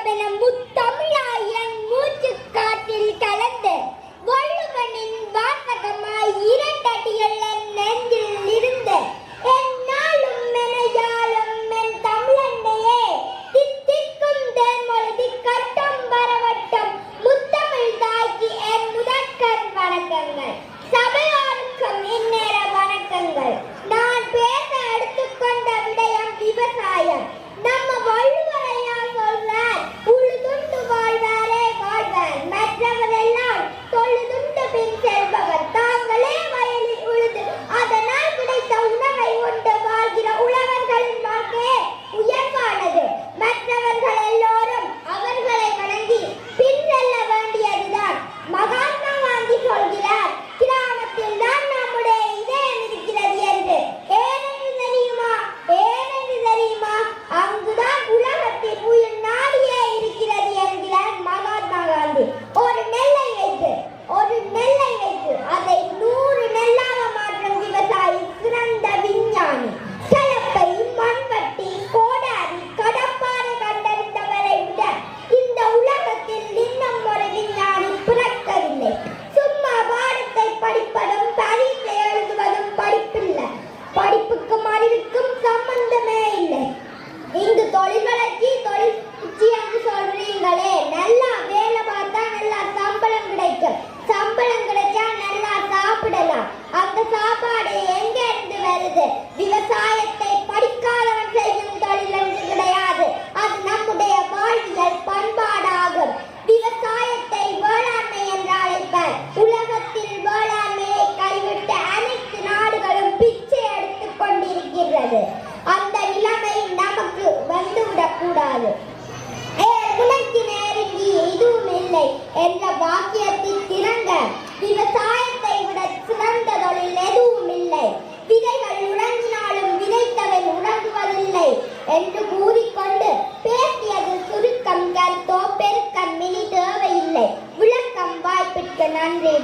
சபையென முத்தமிழாய் என் மூச்சு காற்றில் கலந்து வள்ளுவனின் வாசகமாய் இரண்டடிகள் என் நெஞ்சில் இருந்து என்னாலும் மெனையாலும் என் தமிழன்னையே தித்திக்கும் தேன்மொழி கட்டம் வரவட்டம் முத்தமிழ் தாய்க்கு என் முதற்கண் வணக்கங்கள். சபையோருக்கும் இந்நேர வணக்கங்கள். நான் பேச எடுத்துக்கொண்ட விடயம் விவசாயம். நம்ம வள்ளுவரையா சொல்றார், உழுதுண்டு வாழ்வாரே வாழ்வார், மற்றவர் எல்லாம் தொழுதுண்டு பின் செல்பவர். தாங்களே வயலில் உழுது அதனால் கிடைத்த உணவை உண்டு வாழ்கிற உழவர்களின் வாழ்க்கையே உயர்வானது. மற்றவர்கள் எல்லோரும் அவர்களை வணங்கி பின் செல்ல வேண்டியதுதான். மகாத்மா காந்தி சொல்கிறார், கிராமத்தில் தான் நம்முடைய இதயம் இருக்கிறது என்று. ஏனென்று தெரியுமா? ஏனென்று தெரியுமா? அங்குதான் உலகத்தின் உயிர் நாடியே இருக்கிறது என்கிறார் மகாத்மா காந்தி. ஒரு நெல்லை வைத்து அதை 100 நெல்லாக மாற்றும் விவசாயி சிறந்த விஞ்ஞானி. கலப்பை, மண்வட்டி, கோடாரி, கடப்பாறை கண்டறிந்தவரை விட இந்த உலகத்தில் இன்னும் ஒரு விஞ்ஞானி பிறக்கவில்லை. சும்மா பாடத்தை படிப்பதும் பரீட்சை எழுதுவதும் படிப்பில்லை. படிப்புக்கும் அறிவுக்கும் சம்பந்தமே இல்லை. இங்கு தொழில் வளர்ச்சி தொழில் உச்சி என்று சொல்றீங்களே, நல்லா வேலை பார்த்தா நல்லா சம்பளம் கிடைக்கும். சம்பளம் கிடைச்சா நல்லா சாப்பிடலாம். அந்த சாப்பாடு எங்க இருந்து வருது? விவசாயத்தை படிக்காதவன் செய்யும் தொழில் என்று கிடையாது. அது நம்முடைய வாழ்வியல் பண்பாடாகும். விவசாயத்தை வேளாண்மை என்று அழைப்பார். உலகத்தில் வேளாண்மையை கைவிட்டு அனைத்து நாடுகளும் பிச்சை எடுத்துக் கொண்டிருக்கிறது. அந்த நிலைமை நமக்கு வந்துவிடக் கூடாது. உனக்கு நெருங்கி எதுவும் இல்லை என்ற வாக்கியத்தில் திறங்க விவசாயத்தை விட சிறந்த தொழில் எதுவும் இல்லை. விதைகள் உறங்கினாலும் விதைத்தவன் உறங்குவதில்லை என்று கூறிக்கொண்டு பேசியது சுருக்கம். கருத்தோ பெருக்கம் மினி தேவையில்லை. விளக்கம் வாய்ப்பிற்கு நன்றி.